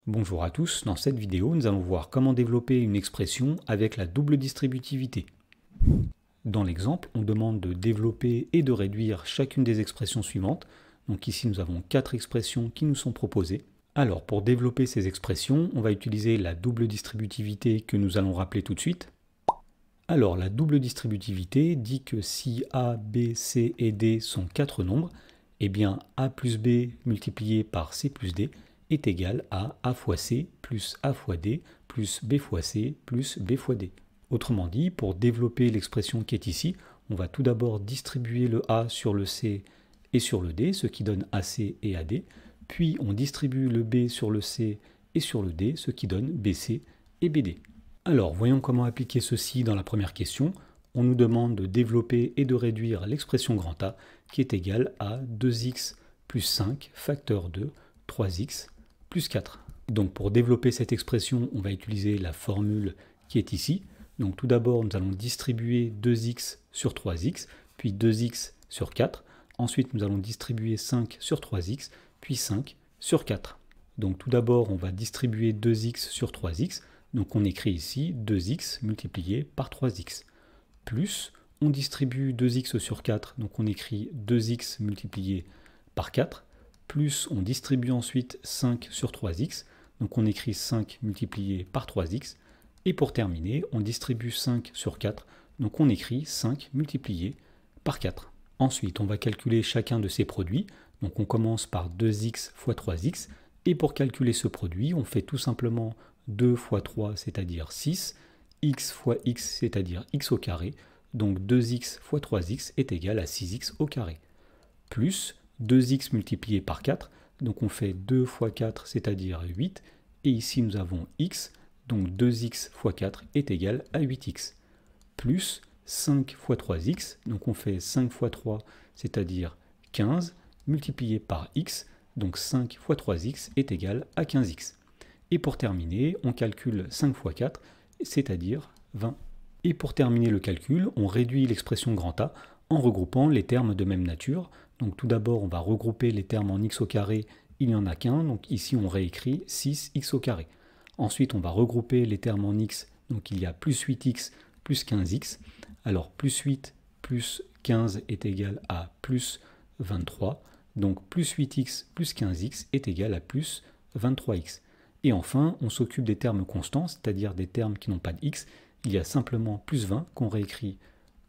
Bonjour à tous, dans cette vidéo nous allons voir comment développer une expression avec la double distributivité. Dans l'exemple, on demande de développer et de réduire chacune des expressions suivantes. Donc ici nous avons 4 expressions qui nous sont proposées. Alors pour développer ces expressions, on va utiliser la double distributivité que nous allons rappeler tout de suite. Alors la double distributivité dit que si A, B, C et D sont 4 nombres, eh bien A plus B multiplié par C plus D est égal à A fois C plus A fois D plus B fois C plus B fois D. Autrement dit, pour développer l'expression qui est ici, on va tout d'abord distribuer le A sur le C et sur le D, ce qui donne AC et AD, puis on distribue le B sur le C et sur le D, ce qui donne BC et BD. Alors, voyons comment appliquer ceci dans la première question. On nous demande de développer et de réduire l'expression grand A, qui est égale à 2x plus 5 facteur de 3x plus 4. Donc pour développer cette expression, on va utiliser la formule qui est ici. Donc tout d'abord, nous allons distribuer 2x sur 3x, puis 2x sur 4. Ensuite, nous allons distribuer 5 sur 3x, puis 5 sur 4. Donc tout d'abord, on va distribuer 2x sur 3x. Donc on écrit ici 2x multiplié par 3x. Plus, on distribue 2x sur 4, donc on écrit 2x multiplié par 4. Plus, on distribue ensuite 5 sur 3x, donc on écrit 5 multiplié par 3x. Et pour terminer, on distribue 5 sur 4, donc on écrit 5 multiplié par 4. Ensuite, on va calculer chacun de ces produits. Donc on commence par 2x fois 3x. Et pour calculer ce produit, on fait tout simplement 2 fois 3, c'est-à-dire 6, x fois x, c'est-à-dire x au carré, donc 2x fois 3x est égal à 6x au carré, plus 2x multiplié par 4, donc on fait 2 fois 4, c'est-à-dire 8, et ici nous avons x, donc 2x fois 4 est égal à 8x, plus 5 fois 3x, donc on fait 5 fois 3, c'est-à-dire 15, multiplié par x, donc 5 fois 3x est égal à 15x. Et pour terminer, on calcule 5 fois 4, c'est-à-dire 20. Et pour terminer le calcul, on réduit l'expression grand A en regroupant les termes de même nature. Donc tout d'abord, on va regrouper les termes en x au carré, il n'y en a qu'un, donc ici on réécrit 6x au carré. Ensuite, on va regrouper les termes en x, donc il y a plus 8x plus 15x. Alors plus 8 plus 15 est égal à plus 23, donc plus 8x plus 15x est égal à plus 23x. Et enfin, on s'occupe des termes constants, c'est-à-dire des termes qui n'ont pas de x. Il y a simplement plus 20 qu'on réécrit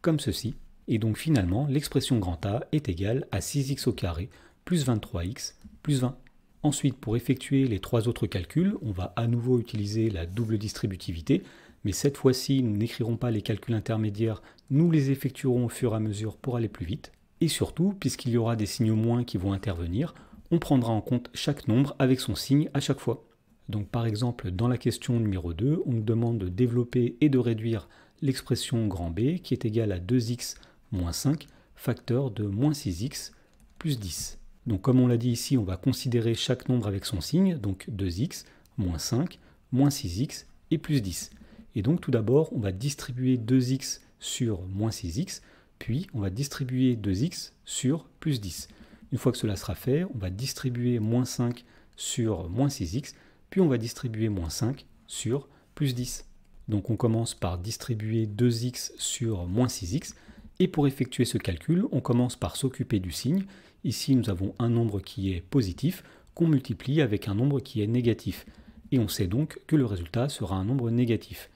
comme ceci. Et donc finalement, l'expression grand A est égale à 6x au carré plus 23x plus 20. Ensuite, pour effectuer les 3 autres calculs, on va à nouveau utiliser la double distributivité. Mais cette fois-ci, nous n'écrirons pas les calculs intermédiaires, nous les effectuerons au fur et à mesure pour aller plus vite. Et surtout, puisqu'il y aura des signes moins qui vont intervenir, on prendra en compte chaque nombre avec son signe à chaque fois. Donc par exemple, dans la question numéro 2, on nous demande de développer et de réduire l'expression grand B qui est égale à 2x moins 5 facteur de moins 6x plus 10. Donc comme on l'a dit ici, on va considérer chaque nombre avec son signe, donc 2x, moins 5, moins 6x et plus 10. Et donc tout d'abord, on va distribuer 2x sur moins 6x, puis on va distribuer 2x sur plus 10. Une fois que cela sera fait, on va distribuer moins 5 sur moins 6x, puis on va distribuer moins 5 sur plus 10. Donc on commence par distribuer 2x sur moins 6x, et pour effectuer ce calcul, on commence par s'occuper du signe. Ici nous avons un nombre qui est positif, qu'on multiplie avec un nombre qui est négatif. Et on sait donc que le résultat sera un nombre négatif.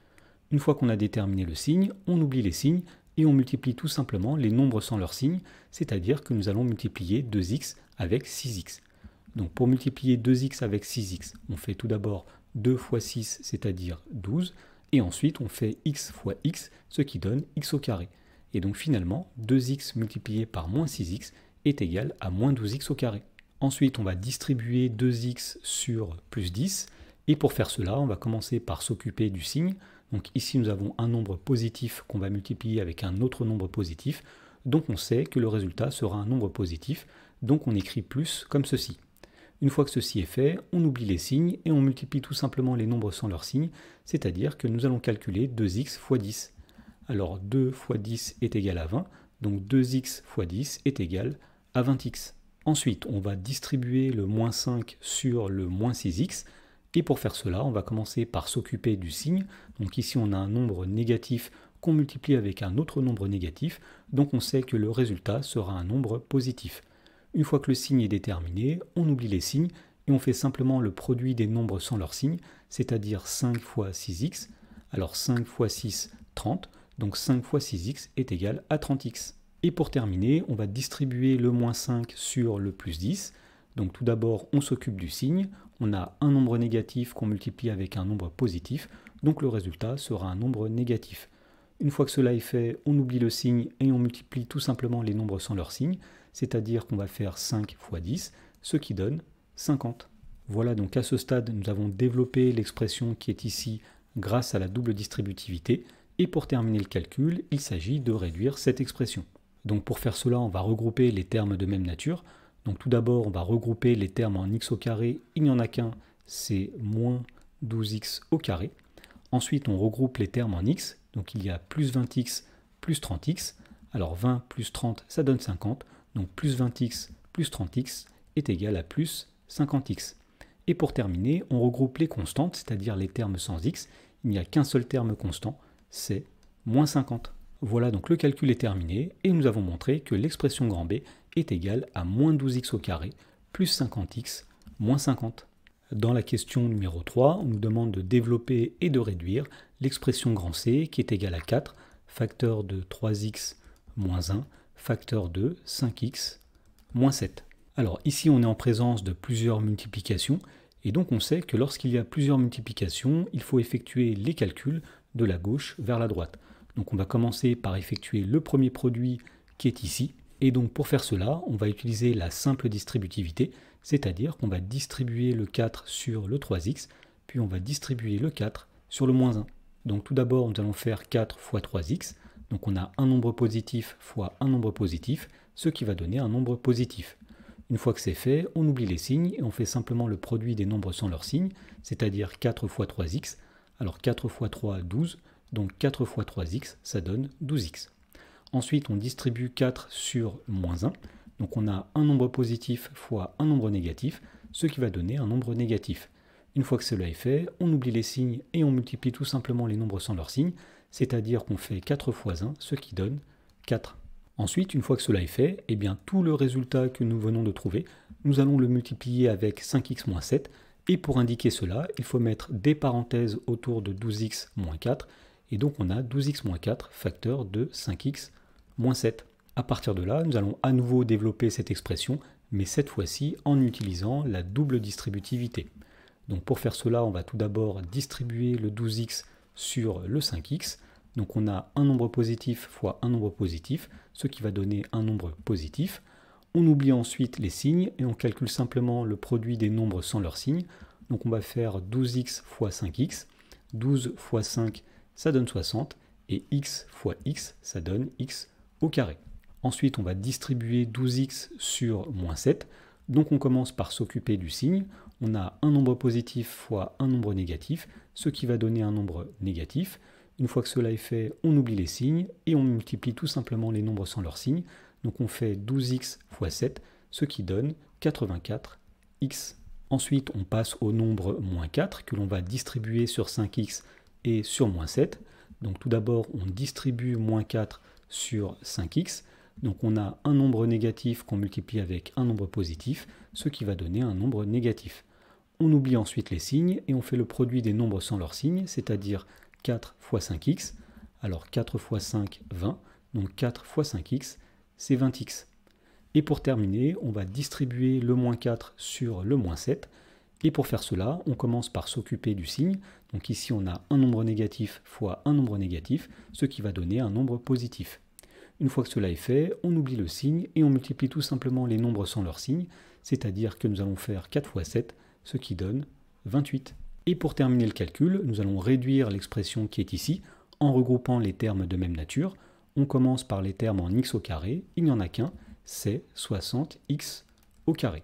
Une fois qu'on a déterminé le signe, on oublie les signes, et on multiplie tout simplement les nombres sans leur signe, c'est-à-dire que nous allons multiplier 2x avec 6x. Donc pour multiplier 2x avec 6x, on fait tout d'abord 2 fois 6, c'est-à-dire 12, et ensuite on fait x fois x, ce qui donne x au carré. Et donc finalement, 2x multiplié par moins 6x est égal à moins 12x au carré. Ensuite, on va distribuer 2x sur plus 10, et pour faire cela, on va commencer par s'occuper du signe. Donc ici, nous avons un nombre positif qu'on va multiplier avec un autre nombre positif, donc on sait que le résultat sera un nombre positif, donc on écrit plus comme ceci. Une fois que ceci est fait, on oublie les signes et on multiplie tout simplement les nombres sans leur signe, c'est-à-dire que nous allons calculer 2x fois 10. Alors 2 fois 10 est égal à 20, donc 2x fois 10 est égal à 20x. Ensuite, on va distribuer le moins 5 sur le moins 6x, Et pour faire cela, on va commencer par s'occuper du signe. Donc ici, on a un nombre négatif qu'on multiplie avec un autre nombre négatif, donc on sait que le résultat sera un nombre positif. Une fois que le signe est déterminé, on oublie les signes et on fait simplement le produit des nombres sans leur signe, c'est-à-dire 5 fois 6x. Alors 5 fois 6, 30, donc 5 fois 6x est égal à 30x. Et pour terminer, on va distribuer le moins 5 sur le plus 10. Donc tout d'abord, on s'occupe du signe. On a un nombre négatif qu'on multiplie avec un nombre positif, donc le résultat sera un nombre négatif. Une fois que cela est fait, on oublie le signe et on multiplie tout simplement les nombres sans leur signe, c'est-à-dire qu'on va faire 5 fois 10, ce qui donne 50. Voilà, donc à ce stade, nous avons développé l'expression qui est ici grâce à la double distributivité, et pour terminer le calcul, il s'agit de réduire cette expression. Donc pour faire cela, on va regrouper les termes de même nature. Donc tout d'abord, on va regrouper les termes en x au carré, il n'y en a qu'un, c'est moins 12x au carré. Ensuite, on regroupe les termes en x, donc il y a plus 20x plus 30x. Alors 20 plus 30, ça donne 50, donc plus 20x plus 30x est égal à plus 50x. Et pour terminer, on regroupe les constantes, c'est-à-dire les termes sans x. Il n'y a qu'un seul terme constant, c'est moins 50. Voilà, donc le calcul est terminé et nous avons montré que l'expression grand B est égale à moins 12x au carré plus 50x moins 50. Dans la question numéro 3, on nous demande de développer et de réduire l'expression grand C qui est égale à 4, facteur de 3x moins 1, facteur de 5x moins 7. Alors ici on est en présence de plusieurs multiplications et donc on sait que lorsqu'il y a plusieurs multiplications, il faut effectuer les calculs de la gauche vers la droite. Donc on va commencer par effectuer le premier produit qui est ici. Et donc pour faire cela, on va utiliser la simple distributivité, c'est-à-dire qu'on va distribuer le 4 sur le 3x, puis on va distribuer le 4 sur le moins 1. Donc tout d'abord, nous allons faire 4 fois 3x, donc on a un nombre positif fois un nombre positif, ce qui va donner un nombre positif. Une fois que c'est fait, on oublie les signes et on fait simplement le produit des nombres sans leur signe, c'est-à-dire 4 fois 3x. Alors 4 fois 3, 12, donc 4 fois 3x, ça donne 12x. Ensuite, on distribue 4 sur moins 1. Donc on a un nombre positif fois un nombre négatif, ce qui va donner un nombre négatif. Une fois que cela est fait, on oublie les signes et on multiplie tout simplement les nombres sans leur signe, c'est-à-dire qu'on fait 4 fois 1, ce qui donne 4. Ensuite, une fois que cela est fait, eh bien, tout le résultat que nous venons de trouver, nous allons le multiplier avec 5x moins 7, et pour indiquer cela, il faut mettre des parenthèses autour de 12x moins 4, et donc on a 12x moins 4, facteur de 5x moins 7. À partir de là, nous allons à nouveau développer cette expression, mais cette fois-ci en utilisant la double distributivité. Donc pour faire cela, on va tout d'abord distribuer le 12x sur le 5x. Donc on a un nombre positif fois un nombre positif, ce qui va donner un nombre positif. On oublie ensuite les signes et on calcule simplement le produit des nombres sans leur signe. Donc on va faire 12x fois 5x. 12 fois 5, ça donne 60. Et x fois x, ça donne x au carré. Ensuite, on va distribuer 12x sur moins 7. Donc on commence par s'occuper du signe. On a un nombre positif fois un nombre négatif, ce qui va donner un nombre négatif. Une fois que cela est fait, on oublie les signes et on multiplie tout simplement les nombres sans leur signe. Donc on fait 12x fois 7, ce qui donne 84x. Ensuite, on passe au nombre moins 4 que l'on va distribuer sur 5x et sur moins 7. Donc tout d'abord, on distribue moins 4 sur 5x. Donc on a un nombre négatif qu'on multiplie avec un nombre positif, ce qui va donner un nombre négatif. On oublie ensuite les signes et on fait le produit des nombres sans leur signe, c'est-à-dire 4 fois 5x. Alors 4 fois 5, 20. Donc 4 fois 5x, c'est 20x. Et pour terminer, on va distribuer le moins 4 sur le moins 7. Et pour faire cela, on commence par s'occuper du signe. Donc ici, on a un nombre négatif fois un nombre négatif, ce qui va donner un nombre positif. Une fois que cela est fait, on oublie le signe et on multiplie tout simplement les nombres sans leur signe, c'est-à-dire que nous allons faire 4 fois 7, ce qui donne 28. Et pour terminer le calcul, nous allons réduire l'expression qui est ici en regroupant les termes de même nature. On commence par les termes en x au carré, il n'y en a qu'un, c'est 60x au carré.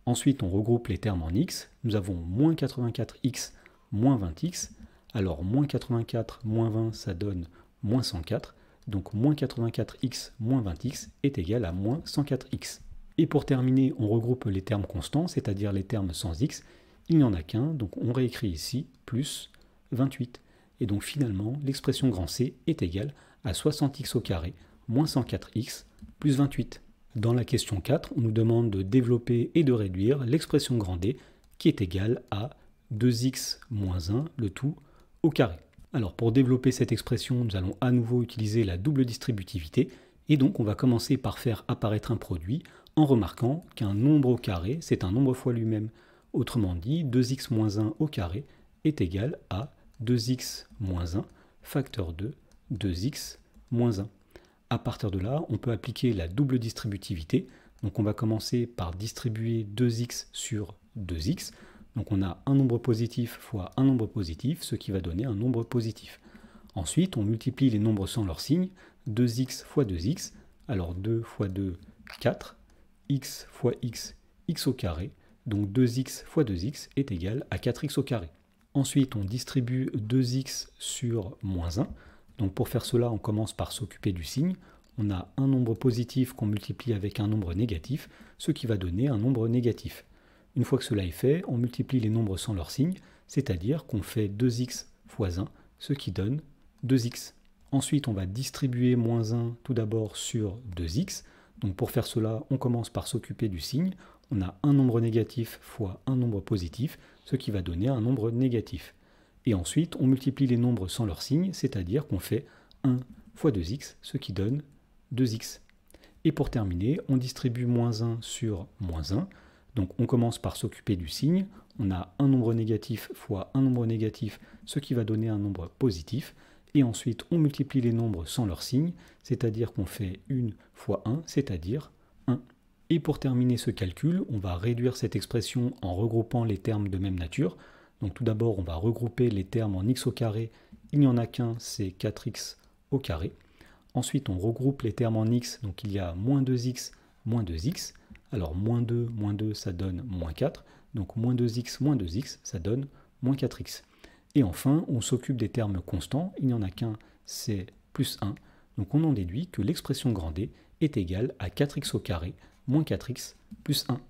Ensuite, on regroupe les termes en x, nous avons moins 84x moins 20x, alors moins 84 moins 20, ça donne moins 104, donc moins 84x moins 20x est égal à moins 104x. Et pour terminer, on regroupe les termes constants, c'est-à-dire les termes sans x. il n'y en a qu'un, donc on réécrit ici plus 28. Et donc finalement, l'expression grand C est égale à 60x au carré moins 104x plus 28. Dans la question 4, on nous demande de développer et de réduire l'expression grand D qui est égale à 2x moins 1, le tout au carré. Alors pour développer cette expression, nous allons à nouveau utiliser la double distributivité et donc on va commencer par faire apparaître un produit en remarquant qu'un nombre au carré, c'est un nombre fois lui-même. Autrement dit, 2x moins 1 au carré est égal à 2x moins 1 facteur de 2x moins 1. À partir de là, on peut appliquer la double distributivité. Donc on va commencer par distribuer 2x sur 2x. Donc on a un nombre positif fois un nombre positif, ce qui va donner un nombre positif. Ensuite, on multiplie les nombres sans leur signe. 2x fois 2x, alors 2 fois 2, 4. X fois x, x au carré. Donc 2x fois 2x est égal à 4x au carré. Ensuite, on distribue 2x sur moins 1. Donc pour faire cela, on commence par s'occuper du signe. On a un nombre positif qu'on multiplie avec un nombre négatif, ce qui va donner un nombre négatif. Une fois que cela est fait, on multiplie les nombres sans leur signe, c'est-à-dire qu'on fait 2x fois 1, ce qui donne 2x. Ensuite, on va distribuer moins 1 tout d'abord sur 2x. Donc pour faire cela, on commence par s'occuper du signe. On a un nombre négatif fois un nombre positif, ce qui va donner un nombre négatif. Et ensuite, on multiplie les nombres sans leur signe, c'est-à-dire qu'on fait 1 fois 2x, ce qui donne 2x. Et pour terminer, on distribue moins 1 sur moins 1. Donc on commence par s'occuper du signe. On a un nombre négatif fois un nombre négatif, ce qui va donner un nombre positif. Et ensuite, on multiplie les nombres sans leur signe, c'est-à-dire qu'on fait 1 fois 1, c'est-à-dire 1. Et pour terminer ce calcul, on va réduire cette expression en regroupant les termes de même nature. Donc tout d'abord, on va regrouper les termes en x au carré. Il n'y en a qu'un, c'est 4x au carré. Ensuite, on regroupe les termes en x. Donc il y a moins 2x, moins 2x. Alors moins 2, ça donne moins 4. Donc moins 2x, ça donne moins 4x. Et enfin, on s'occupe des termes constants. Il n'y en a qu'un, c'est plus 1. Donc on en déduit que l'expression grand D est égale à 4x au carré moins 4x plus 1.